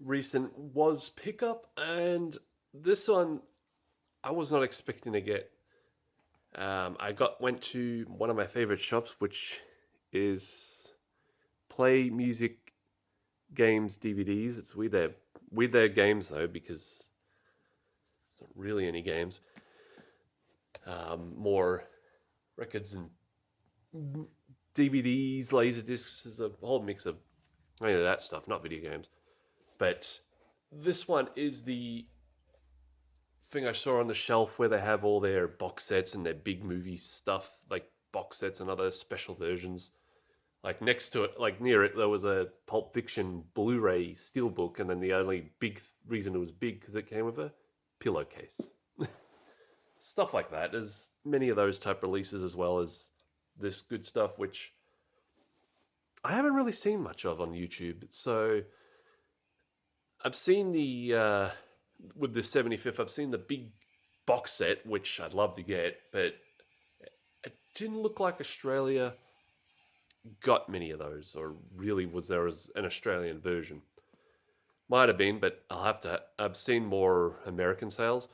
recent was Pickup, and this one I was not expecting to get. I went to one of my favorite shops, which is Play Music Games DVDs. It's with their games though, because it's not really any games. More records and DVDs, laser discs. Is a whole mix of that stuff, not video games. But this one is the thing I saw on the shelf where they have all their box sets and their big movie stuff, like box sets and other special versions. Like next to it, like near it, there was a Pulp Fiction Blu-ray steelbook, and then the only big reason it was big because it came with a pillowcase. Stuff like that. There's many of those type releases as well as this good stuff, which I haven't really seen much of on YouTube. So I've seen the with the 75th, I've seen the big box set, which I'd love to get, but it didn't look like Australia got many of those, or really was there as an Australian version. Might have been, but I'll have to. I've seen more American sales,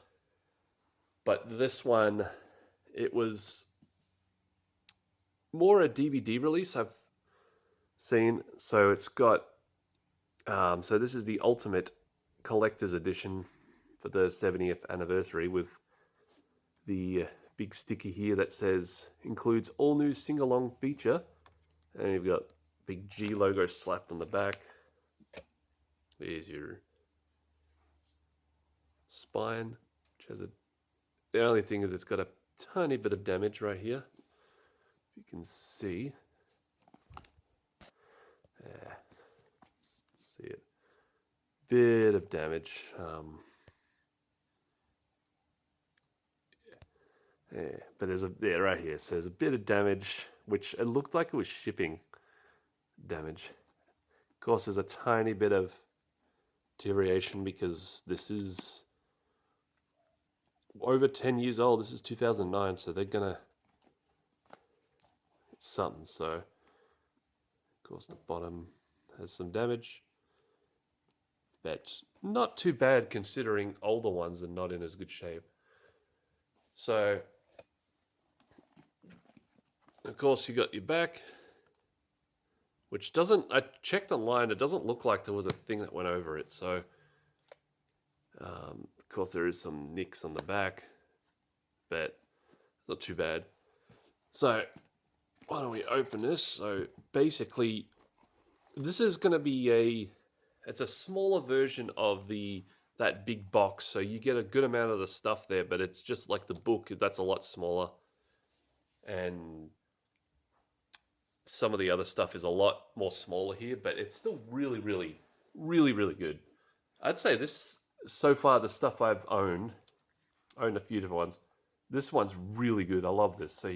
but this one, it was more a DVD release I've seen. So it's got. So this is the ultimate collector's edition for the 70th anniversary with the big sticker here that says includes all new sing along feature, and you've got big G logo slapped on the back. There's your spine, which has a. The only thing is it's got a tiny bit of damage right here. If you can see, yeah, see it. Bit of damage. Yeah, but there's right here. So there's a bit of damage, which it looked like it was shipping damage. Of course, there's a tiny bit of deterioration because this is over 10 years old. This is 2009, so they're gonna it's something. So, of course, the bottom has some damage, but not too bad considering older ones are not in as good shape. So, of course, you got your back, which doesn't. I checked online. It doesn't look like there was a thing that went over it. So, of course, there is some nicks on the back, but it's not too bad. So, why don't we open this? So, basically, this is going to be it's a smaller version of that big box. So you get a good amount of the stuff there, but it's just like the book. That's a lot smaller, and some of the other stuff is a lot more smaller here, but it's still really, really, really, really good. I'd say this so far the stuff I've owned a few different ones. This one's really good. I love this. So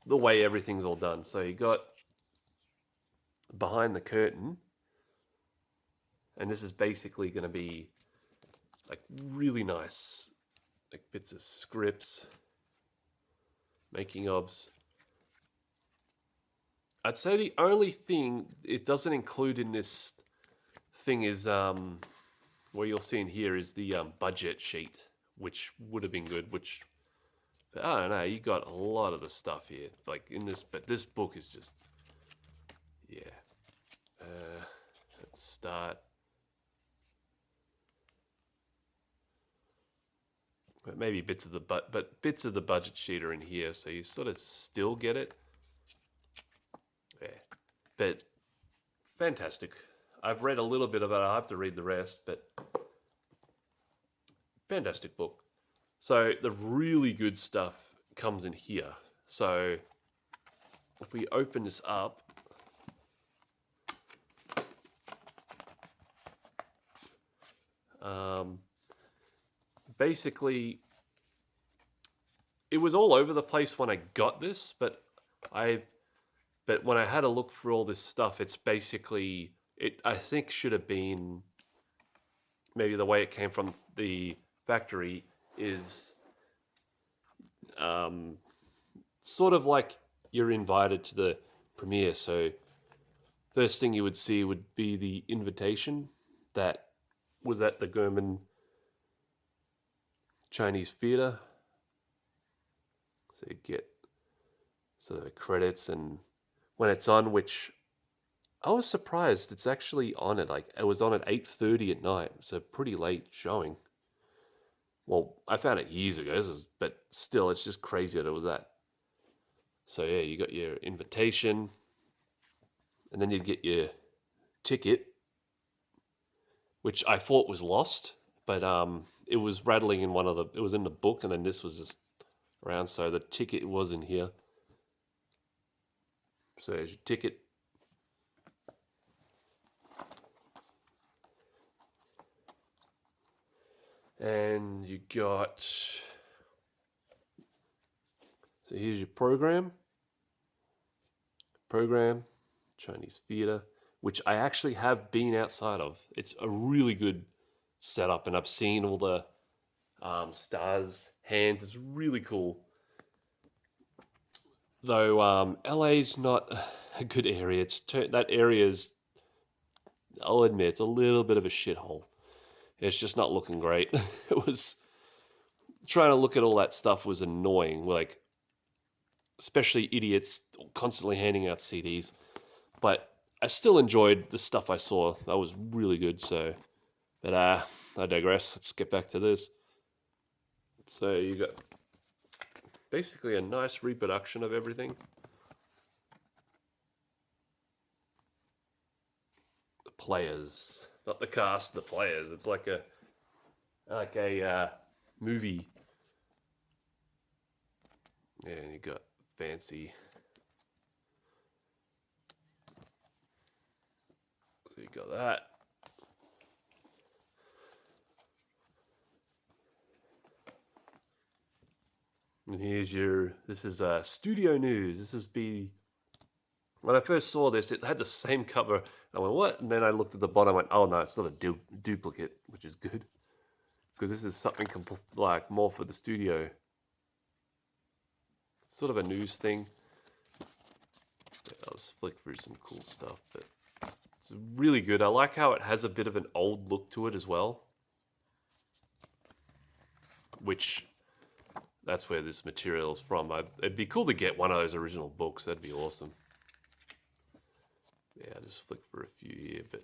the way everything's all done. So you got behind the curtain, and this is basically going to be like really nice, like bits of scripts, making ofs. I'd say the only thing it doesn't include in this thing is what you'll see in here is the budget sheet, which would have been good. Which I don't know. You got a lot of the stuff here, like in this, but this book is just yeah. Let's start. But maybe bits of bits of the budget sheet are in here, so you sort of still get it. Yeah, but fantastic. I've read a little bit about it. I have to read the rest, but fantastic book. So the really good stuff comes in here. So if we open this up, basically it was all over the place when I got this, but when I had a look through all this stuff, it's basically it. I think should have been maybe the way it came from the factory is sort of like you're invited to the premiere. So first thing you would see would be the invitation, that was at the Gurman Chinese Theatre. So you get sort of the credits and when it's on, which I was surprised it's actually on at like it was on at 8:30 at night, so pretty late showing. Well, I found it years ago, but still, it's just crazy that it was that. So yeah, you got your invitation, and then you get your ticket, which I thought was lost, but it was rattling in it was in the book, and then this was just around, so the ticket was in here. So there's your ticket. And you got, so here's your program, Chinese Theatre, which I actually have been outside of. It's a really good setup, and I've seen all the stars' hands. It's really cool. Though LA's not a good area. That area is, I'll admit, it's a little bit of a shithole. It's just not looking great. It was trying to look at all that stuff was annoying. Like, especially idiots constantly handing out CDs. But I still enjoyed the stuff I saw. That was really good. So, but I digress. Let's get back to this. So you got basically a nice reproduction of everything. The players, not the cast, the players. It's like a movie. Yeah, you got fancy. So you got that. And here's this is studio news. This is when I first saw this, it had the same cover. I went, what? And then I looked at the bottom and went, oh no, it's not a duplicate, which is good. Because this is something like more for the studio. Sort of a news thing. I'll just flick through some cool stuff, but it's really good. I like how it has a bit of an old look to it as well. Which, that's where this material is from. It'd be cool to get one of those original books. That'd be awesome. Yeah, I'll just flick for a few here, but...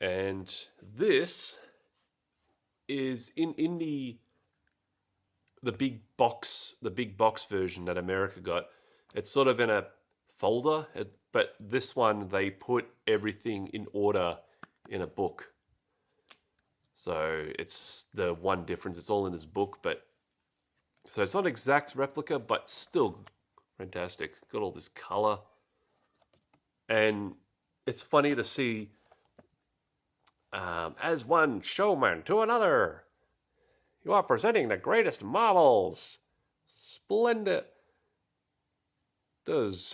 And this is in the big box version that America got. It's sort of in a folder, but this one they put everything in order in a book. So it's the one difference. It's all in this book, but so it's not an exact replica, but still fantastic. Got all this color, and it's funny to see as one showman to another. You are presenting the greatest marvels, splendid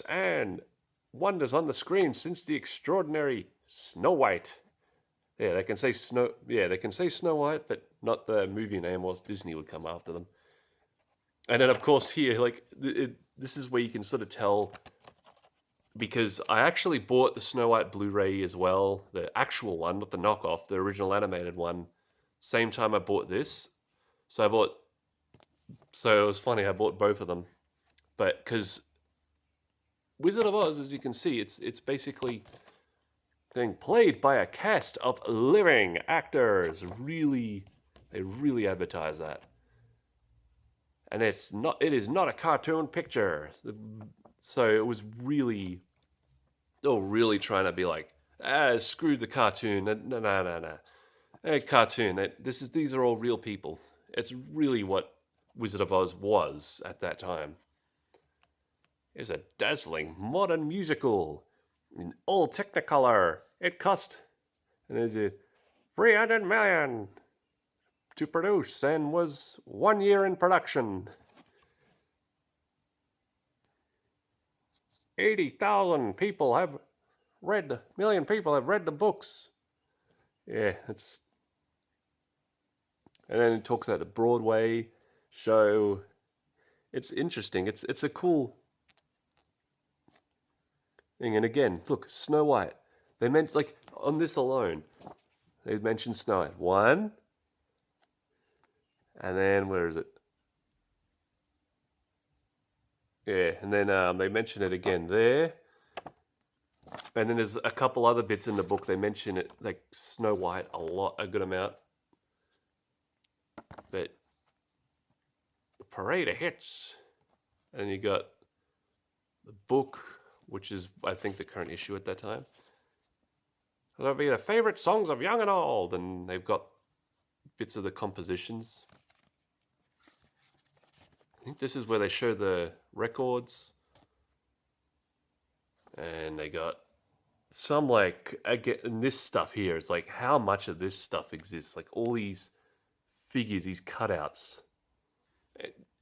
and wonders on the screen since the extraordinary Snow White. Yeah, they can say Snow. Yeah, they can say Snow White, but not the movie name, or Disney would come after them. And then, of course, here, like this is where you can sort of tell, because I actually bought the Snow White Blu-ray as well, the actual one, not the knockoff, the original animated one. Same time I bought this, so it was funny. I bought both of them, but because Wizard of Oz, as you can see, it's basically being played by a cast of living actors. They really advertise that. And it is not a cartoon picture. So it was really trying to be like, screw the cartoon. No. Hey, cartoon. These are all real people. It's really what Wizard of Oz was at that time. It's a dazzling modern musical in all Technicolor. It cost, and there's a 300 million to produce and was 1 year in production. 80,000 people have million people have read the books. Yeah, and then it talks about the Broadway show. It's interesting. It's a cool. And again, look, Snow White. They meant like on this alone, they mentioned Snow White. One, and then where is it? Yeah, and then they mention it again there. And then there's a couple other bits in the book. They mention it like Snow White a good amount. But the parade of hits, and you got the book, which is I think the current issue at that time. That'll be the favorite songs of young and old, and they've got bits of the compositions. I think this is where they show the records, and they got some like again this stuff here. It's like how much of this stuff exists? Like all these figures, these cutouts.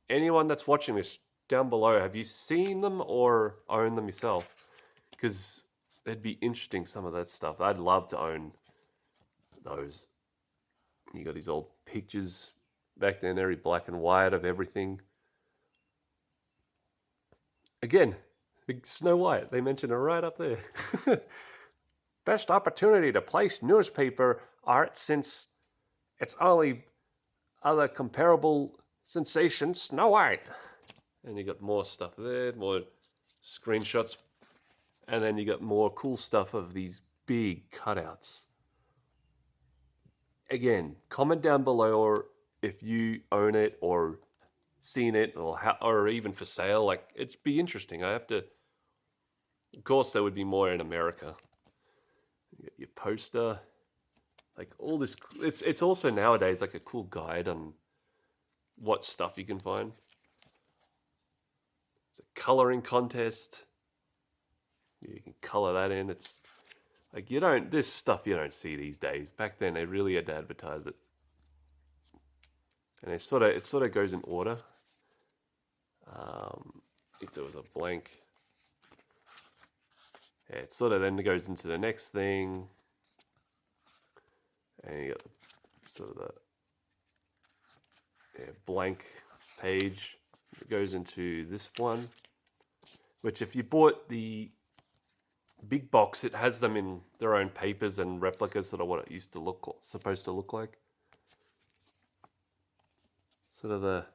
Anyone that's watching this down below, have you seen them or own them yourself? Because it'd be interesting, some of that stuff. I'd love to own those. You got these old pictures back then, very black and white of everything. Again, Snow White, they mention it right up there. Best opportunity to place newspaper art since its only other comparable sensation, Snow White. And you got more stuff there, more screenshots. And then you got more cool stuff of these big cutouts. Again, comment down below or if you own it or seen it or even for sale. Like, it'd be interesting. I have to. Of course, there would be more in America. You got your poster, like all this. It's also nowadays like a cool guide on what stuff you can find. It's a coloring contest. You can color that in. It's like this stuff you don't see these days. Back then they really had to advertise it. And it sort of goes in order. If there was a blank, yeah, it sort of then goes into the next thing, and you got sort of the blank page. It goes into this one, which if you bought the big box, it has them in their own papers and replicas, sort of what it supposed to look like. Sort of the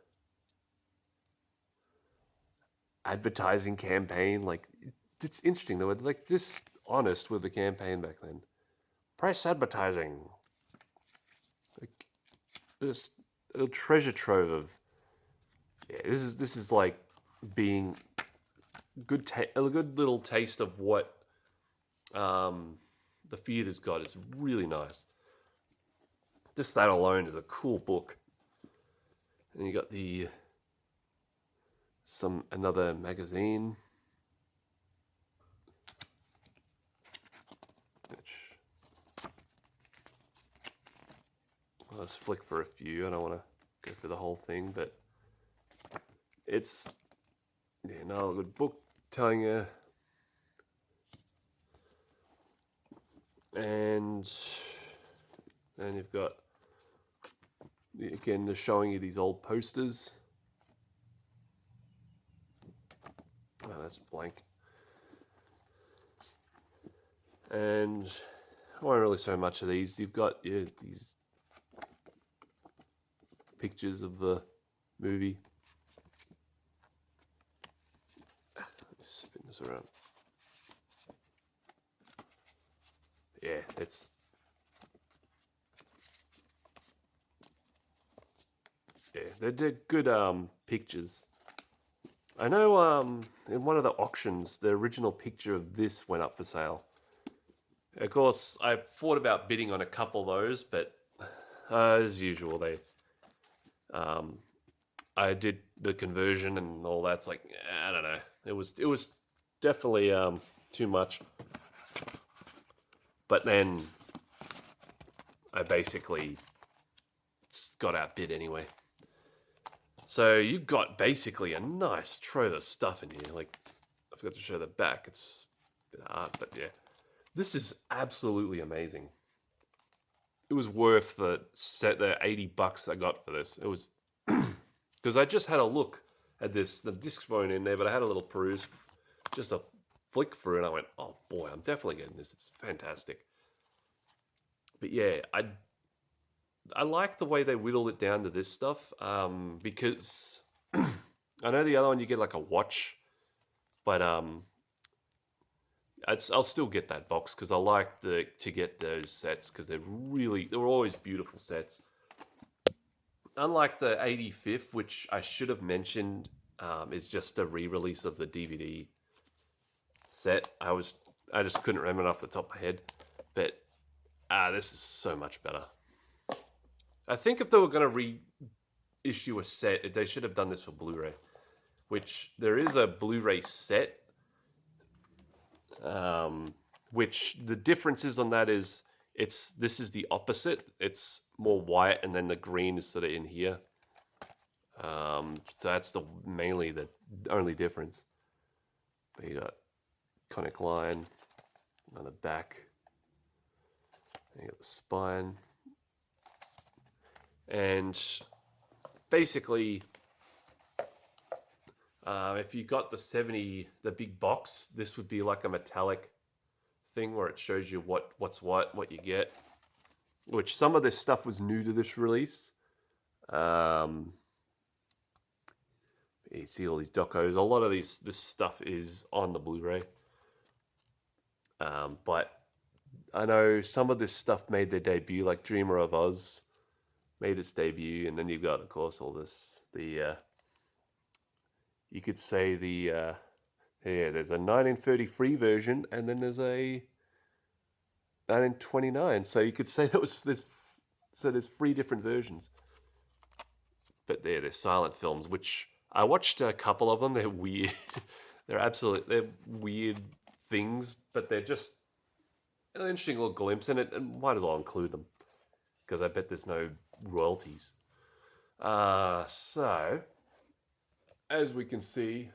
advertising campaign, like it's interesting though, like this honest with the campaign back then. Press advertising, like just a treasure trove of this is like being a good little taste of what the theater's got. It's really nice. Just that alone is a cool book. And you got another magazine, which I'll just flick for a few. I don't want to go through the whole thing, but it's another good book telling you. And then you've got again, they're showing you these old posters. Oh, that's blank. And I won't really show much of these. You've got these pictures of the movie. Let me spin this around. Yeah, they did good pictures. I know in one of the auctions, the original picture of this went up for sale. Of course, I thought about bidding on a couple of those, but as usual, I did the conversion and all that's like, I don't know. It was definitely too much. But then I basically got outbid anyway. So you got basically a nice trove of stuff in here. Like, I forgot to show the back. It's a bit of art, but yeah. This is absolutely amazing. It was worth the $80 I got for this. It was because I just had a look at this. The discs weren't in there, but I had a little peruse just flick through and I went, oh boy, I'm definitely getting this. It's fantastic. But yeah, I like the way they whittled it down to this stuff, because I know the other one you get like a watch, but I'll still get that box because I like to get those sets because they're always beautiful sets. Unlike the 85th, which I should have mentioned, is just a re-release of the DVD set. I just couldn't remember it off the top of my head, but this is so much better. I think if they were going to reissue a set, they should have done this for Blu-ray, which there is a Blu-ray set. Which the differences on that is this is the opposite. It's more white, and then the green is sort of in here. So that's mainly the only difference. But you got conic line on the back. And you got the spine, and basically, if you got the 70, the big box, this would be like a metallic thing where it shows you what's what you get. Which some of this stuff was new to this release. You see all these docos. A lot of this stuff is on the Blu-ray. But I know some of this stuff made their debut, like Dreamer of Oz made its debut, and then you've got, of course, all this you could say there's a 1933 version, and then there's a 1929. So you could say there's 3 different versions. But they're silent films, which I watched a couple of them. They're weird. They're weird things, but they're just an interesting little glimpse in it, and might as well include them because I bet there's no royalties. So as we can see,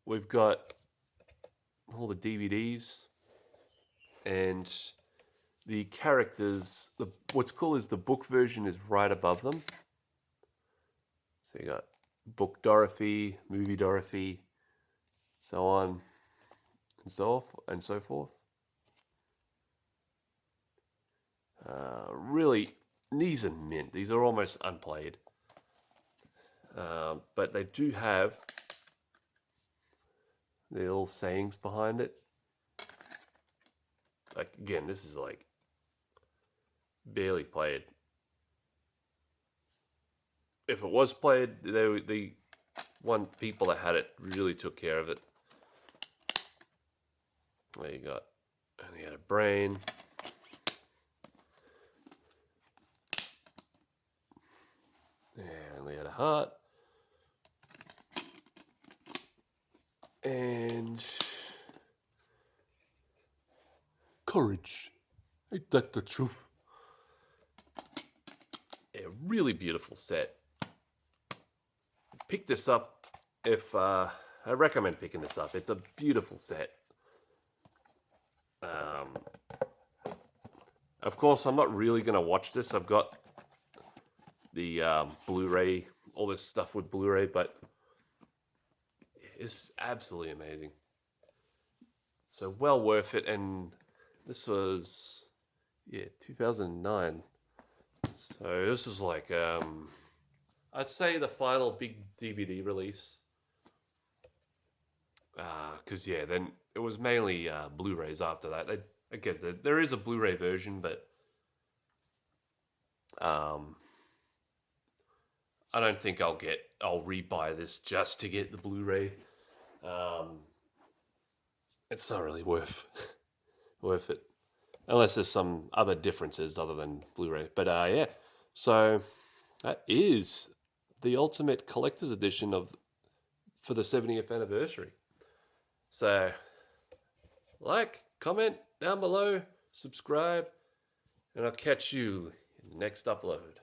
we've got all the DVDs and the characters. What's cool is the book version is right above them. So you got book Dorothy, movie Dorothy, so on and so forth. Really, these are mint. These are almost unplayed. But they do have the little sayings behind it. Like, again, this is like barely played. If it was played, the people that had it really took care of it. There you got, and he had a brain. And they had a heart. And courage. Ain't that the truth? A really beautiful set. Pick this up if I recommend picking this up. It's a beautiful set. Of course, I'm not really going to watch this. I've got the Blu-ray, all this stuff with Blu-ray, but it's absolutely amazing. So well worth it. And this was 2009. So this was like I'd say the final big DVD release. Because then it was mainly Blu-rays after that. I guess there is a Blu-ray version, but I don't think I'll rebuy this just to get the Blu-ray. It's not really worth it, unless there's some other differences other than Blu-ray. But yeah, so that is the Ultimate Collector's Edition for the 70th anniversary. So like, comment down below, subscribe, and I'll catch you in the next upload.